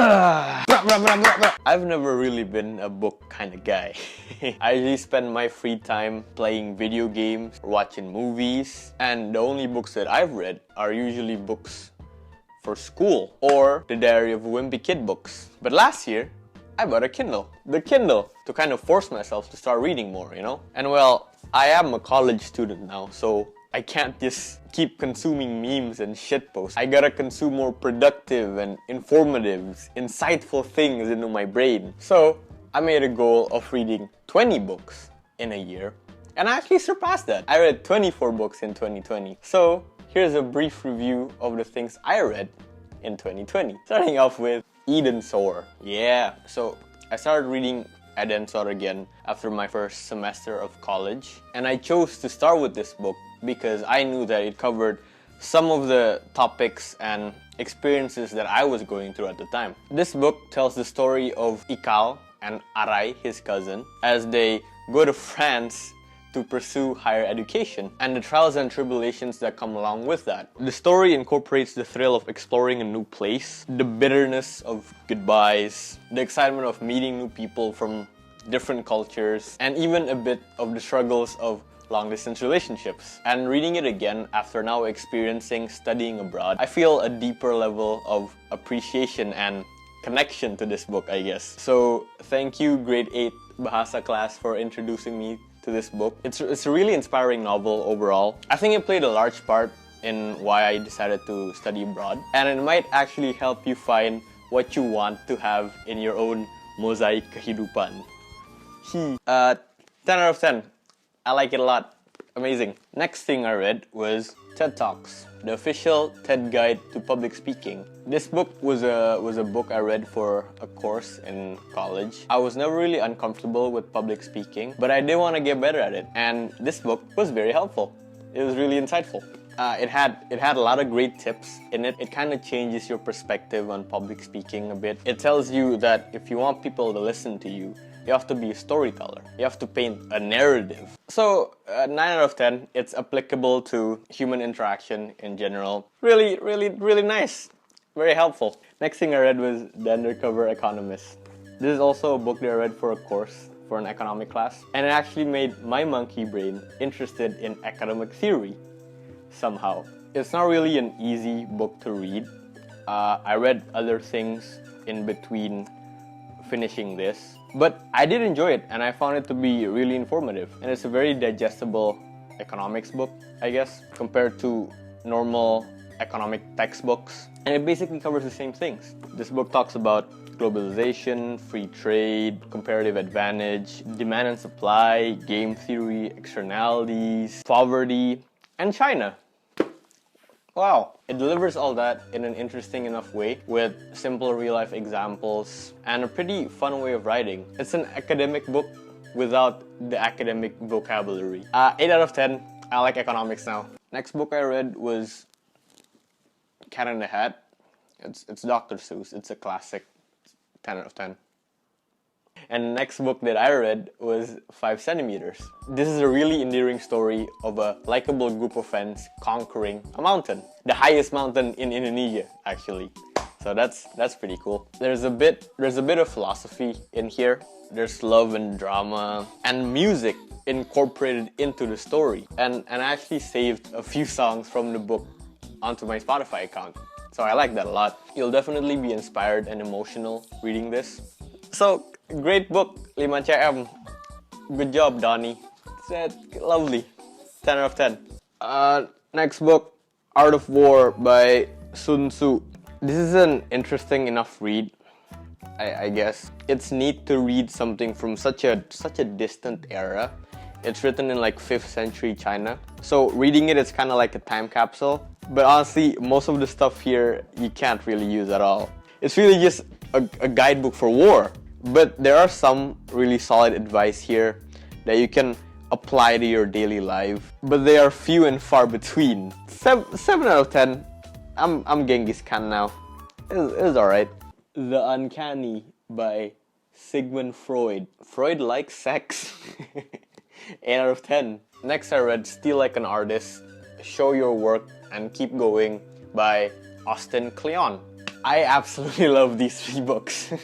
I've never really been a book kind of guy. I usually spend my free time playing video games, watching movies, and the only books that I've read are usually books for school or the Diary of a Wimpy Kid books. But last year, I bought a Kindle. The Kindle, to kind of force myself to start reading more, you know? And well, I am a college student now, so I can't just keep consuming memes and shitposts. I gotta consume more productive and informative, insightful things into my brain. So I made a goal of reading 20 books in a year, and I actually surpassed that. I read 24 books in 2020. So here's a brief review of the things I read in 2020. Starting off with Edensor. Yeah, so I started reading Edensor again after my first semester of college, and I chose to start with this book because I knew that it covered some of the topics and experiences that I was going through at the time. This book tells the story of Ikal and Arai, his cousin, as they go to France to pursue higher education and the trials and tribulations that come along with that. The story incorporates the thrill of exploring a new place, the bitterness of goodbyes, the excitement of meeting new people from different cultures, and even a bit of the struggles of long-distance relationships. And reading it again after now experiencing studying abroad, I feel a deeper level of appreciation and connection to this book, I guess. So thank you grade 8 Bahasa class for introducing me to this book. It's a really inspiring novel overall. I think it played a large part in why I decided to study abroad, and it might actually help you find what you want to have in your own mosaic kehidupan. 10 out of 10. I like it a lot. Amazing. Next thing I read was TED Talks, the official TED guide to public speaking. This book was a book I read for a course in college. I was never really uncomfortable with public speaking, but I did want to get better at it, and this book was very helpful. It was really insightful. It had a lot of great tips in it. It kind of changes your perspective on public speaking a bit. It tells you that if you want people to listen to you, you have to be a storyteller. You have to paint a narrative. So 9 out of 10, it's applicable to human interaction in general. Really, really, really nice. Very helpful. Next thing I read was The Undercover Economist. This is also a book that I read for a course, for an economic class. And it actually made my monkey brain interested in academic theory, somehow. It's not really an easy book to read. I read other things in between finishing this, but I did enjoy it and I found it to be really informative, and it's a very digestible economics book, I guess, compared to normal economic textbooks, and it basically covers the same things. This book talks about globalization, free trade, comparative advantage, demand and supply, game theory, externalities, poverty, and China. Wow. It delivers all that in an interesting enough way with simple real-life examples and a pretty fun way of writing. It's an academic book without the academic vocabulary. 8 out of 10. I like economics now. Next book I read was Cat in the Hat. It's Dr. Seuss. It's a classic. 10 out of 10. And the next book that I read was 5 centimeters. This is a really endearing story of a likable group of friends conquering a mountain. The highest mountain in Indonesia, actually. So that's pretty cool. There's a bit of philosophy in here. There's love and drama and music incorporated into the story. And I actually saved a few songs from the book onto my Spotify account. So I like that a lot. You'll definitely be inspired and emotional reading this. So, great book, 5 cm. Good job, Donny. It's lovely. 10 out of 10. Next book, Art of War by Tsun Tzu. This is an interesting enough read, I guess. It's neat to read something from such a distant era. It's written in like 5th century China. So reading it's kind of like a time capsule. But honestly, most of the stuff here you can't really use at all. It's really just a guidebook for war. But there are some really solid advice here that you can apply to your daily life. But they are few and far between. 7 out of 10. I'm Genghis Khan now. It's alright. The Uncanny by Sigmund Freud. Freud likes sex. 8 out of 10. Next I read Steal Like an Artist, Show Your Work and Keep Going by Kleon. I absolutely love these 3 books.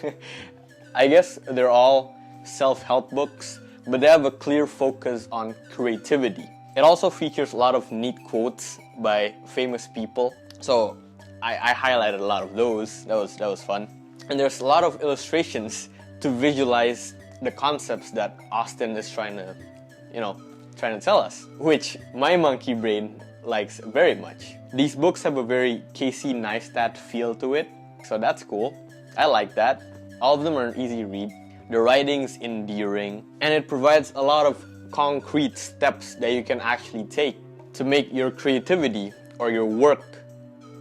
I guess they're all self-help books, but they have a clear focus on creativity. It also features a lot of neat quotes by famous people, so I highlighted a lot of those. That was fun. And there's a lot of illustrations to visualize the concepts that Austen is trying to tell us, which my monkey brain likes very much. These books have a very Casey Neistat feel to it, so that's cool. I like that. All of them are an easy read. The writing's endearing, and it provides a lot of concrete steps that you can actually take to make your creativity or your work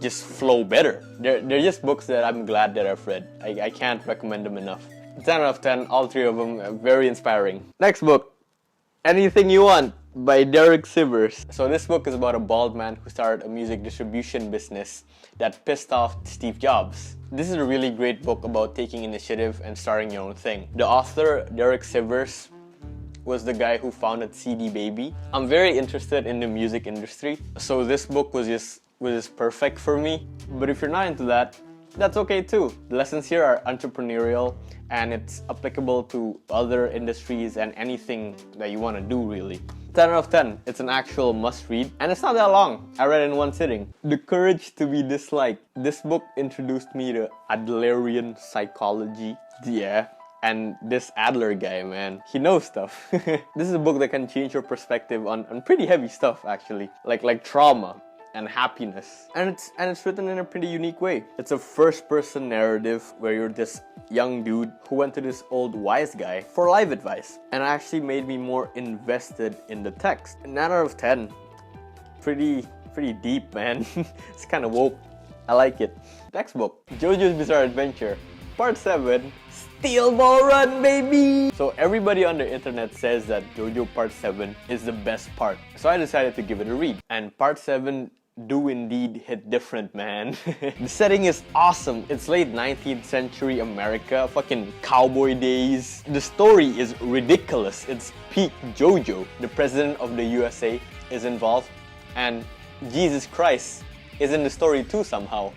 just flow better. They're just books that I'm glad that I've read. I can't recommend them enough. 10 out of 10, all 3 of them are very inspiring. Next book, Anything You Want by Derek Sivers. So this book is about a bald man who started a music distribution business that pissed off Steve Jobs. This is a really great book about taking initiative and starting your own thing. The author, Derek Sivers, was the guy who founded CD Baby. I'm very interested in the music industry, so this book was just perfect for me. But if you're not into that, that's okay too. The lessons here are entrepreneurial, and it's applicable to other industries and anything that you want to do, really. 10 out of 10. It's an actual must-read, and it's not that long. I read it in one sitting. The Courage to Be Disliked. This book introduced me to Adlerian psychology. Yeah. And this Adler guy, man, he knows stuff. This is a book that can change your perspective on pretty heavy stuff, actually. Like trauma and happiness. And it's written in a pretty unique way. It's a first-person narrative where you're this young dude who went to this old wise guy for life advice. And it actually made me more invested in the text. 9 out of 10. Pretty deep, man. It's kind of woke. I like it. Next book, Jojo's Bizarre Adventure, Part 7. Steel Ball Run, baby! So everybody on the internet says that Jojo Part 7 is the best part. So I decided to give it a read. And Part 7 do indeed hit different, man. The setting is awesome. It's late 19th century America, fucking cowboy days. The story is ridiculous. It's peak Jojo. The president of the USA is involved, and Jesus Christ is in the story too somehow.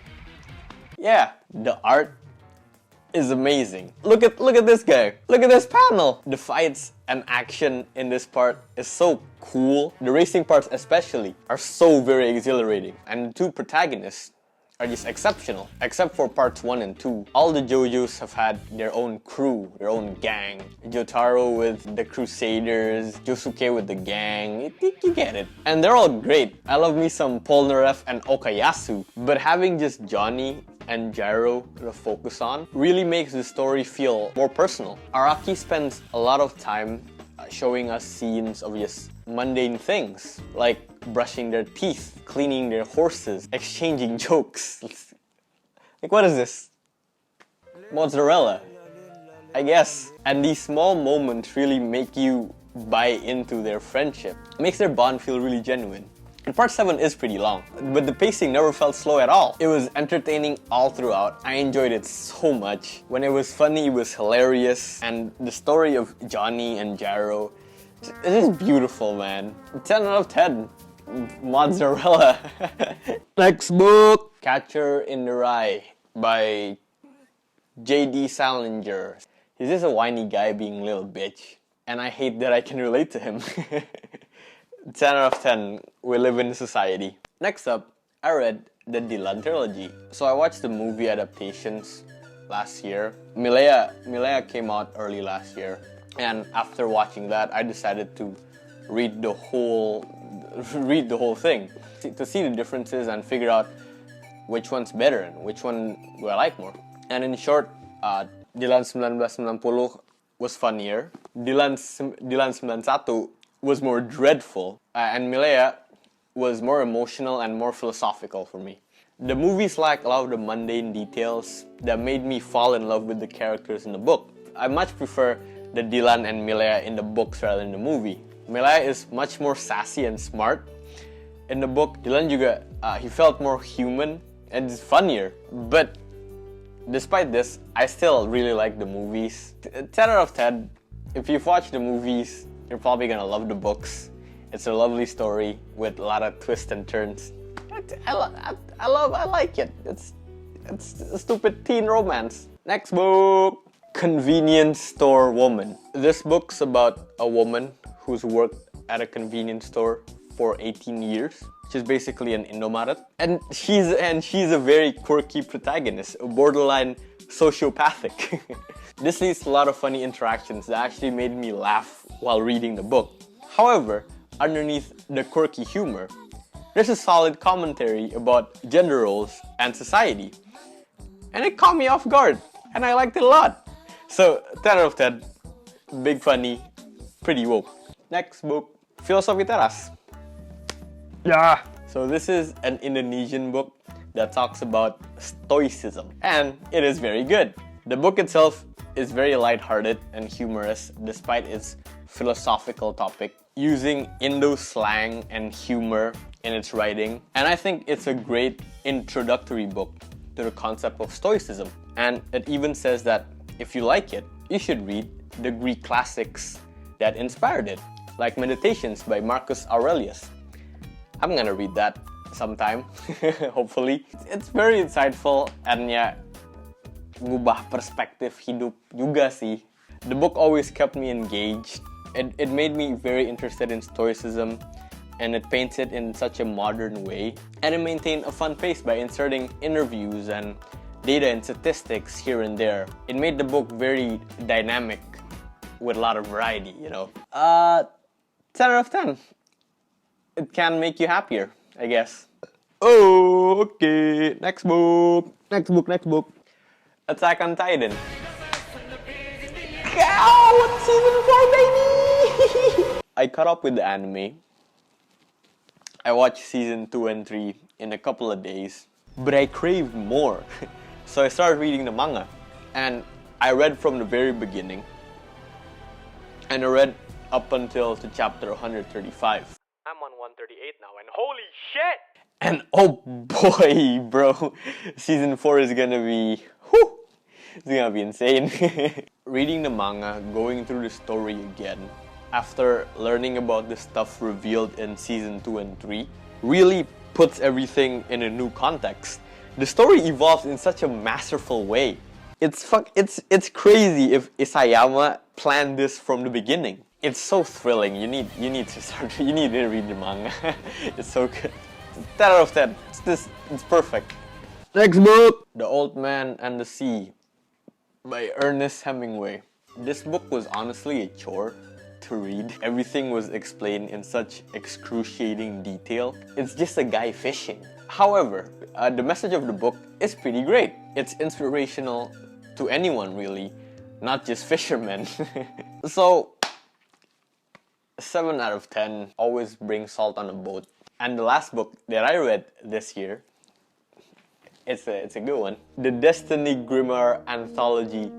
Yeah, the art is amazing. Look at this guy. Look at this panel. The fights and action in this part is so cool. The racing parts especially are so very exhilarating. And the 2 protagonists are just exceptional. Except for parts 1 and 2. All the Jojos have had their own crew, their own gang. Jotaro with the Crusaders, Josuke with the gang. You get it. And they're all great. I love me some Polnareff and Okayasu. But having just Johnny and Gyro to focus on really makes the story feel more personal. Araki spends a lot of time showing us scenes of just mundane things, like brushing their teeth, cleaning their horses, exchanging jokes. Like, what is this? Mozzarella, I guess. And these small moments really make you buy into their friendship. It makes their bond feel really genuine. And Part 7 is pretty long, but the pacing never felt slow at all. It was entertaining all throughout. I enjoyed it so much. When it was funny, it was hilarious. And the story of Johnny and Gyro, it is beautiful, man. 10 out of 10. Mozzarella. Next book, Catcher in the Rye by J.D. Sallinger. He's just a whiny guy being a little bitch, and I hate that I can relate to him. 10 out of 10, we live in society. Next up, I read the Dilan trilogy. So I watched the movie adaptations last year. Milea came out early last year. And after watching that, I decided to read the whole thing. To see the differences and figure out which one's better and which one do I like more. And in short, Dilan 1990 was funnier. Dilan 91 was more dreadful, and Milea was more emotional and more philosophical for me. The movies lack a lot of the mundane details that made me fall in love with the characters in the book. I much prefer the Dilan and Milea in the books rather than the movie. Milea is much more sassy and smart. In the book, Dilan juga, he felt more human and it's funnier. But despite this, I still really like the movies. 10 out of 10. If you've watched the movies, you're probably gonna love the books. It's a lovely story with a lot of twists and turns. I like it. It's a stupid teen romance. Next book. Convenience Store Woman. This book's about a woman who's worked at a convenience store for 18 years. She's basically an Indomaret. And she's a very quirky protagonist, borderline sociopathic. This leads to a lot of funny interactions that actually made me laugh while reading the book. However, underneath the quirky humor, there's a solid commentary about gender roles and society. And it caught me off guard, and I liked it a lot. So, 10 out of 10. Big funny, pretty woke. Next book, Filosofi Teras. Yeah. So this is an Indonesian book that talks about Stoicism, and it is very good. The book itself is very lighthearted and humorous despite its philosophical topic, using Indo slang and humor in its writing. And I think it's a great introductory book to the concept of Stoicism. And it even says that if you like it, you should read the Greek classics that inspired it, like Meditations by Marcus Aurelius. I'm gonna read that sometime, hopefully. It's very insightful and ya, ngubah perspektif hidup juga sih. The book always kept me engaged. It made me very interested in Stoicism, and it paints it in such a modern way. And it maintained a fun pace by inserting interviews and data and statistics here and there. It made the book very dynamic with a lot of variety, you know. 10 out of 10. It can make you happier, I guess. Oh, okay. Next book. Attack on Titan. Ow, it's season 4, baby! I caught up with the anime. I watched season 2 and 3 in a couple of days, but I craved more. So I started reading the manga, and I read from the very beginning, and I read up until to chapter 135. I'm on 138 now, and holy shit! And oh boy, bro, season 4 is gonna be, whew, it's gonna be insane. Reading the manga, going through the story again, after learning about the stuff revealed in season 2 and 3, really puts everything in a new context. The story evolves in such a masterful way. It's crazy if Isayama planned this from the beginning. It's so thrilling. You need to read the manga. It's so good. 10 out of 10. It's perfect. Next book, The Old Man and the Sea by Ernest Hemingway. This book was honestly a chore to read. Everything was explained in such excruciating detail. It's just a guy fishing. However, the message of the book is pretty great. It's inspirational to anyone really, not just fishermen. So, 7 out of 10. Always bring salt on a boat. And the last book that I read this year, it's a good one. The Destiny Grimoire Anthology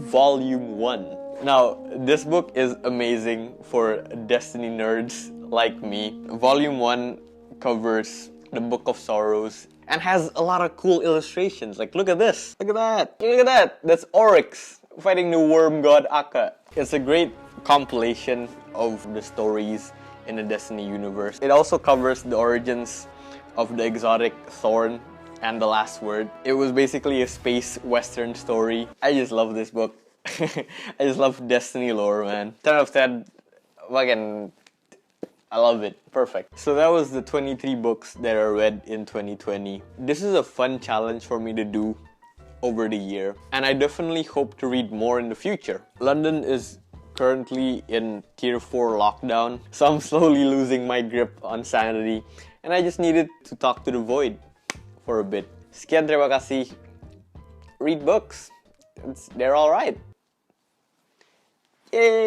Volume 1. Now, this book is amazing for Destiny nerds like me. Volume 1 covers the Book of Sorrows and has a lot of cool illustrations. Like, look at this. Look at that. Look at that. That's Oryx fighting the worm god Akka. It's a great compilation of the stories in the Destiny universe. It also covers the origins of the exotic Thorn and the Last Word. It was basically a space western story. I just love this book. I just love Destiny lore, man. 10 out of 10. Fucking, I love it. Perfect. So that was the 23 books that I read in 2020. This is a fun challenge for me to do over the year, and I definitely hope to read more in the future. London is currently in Tier 4 lockdown, so I'm slowly losing my grip on sanity, and I just needed to talk to the void for a bit. Sekian, terima kasih. Read books. They're alright. Yay!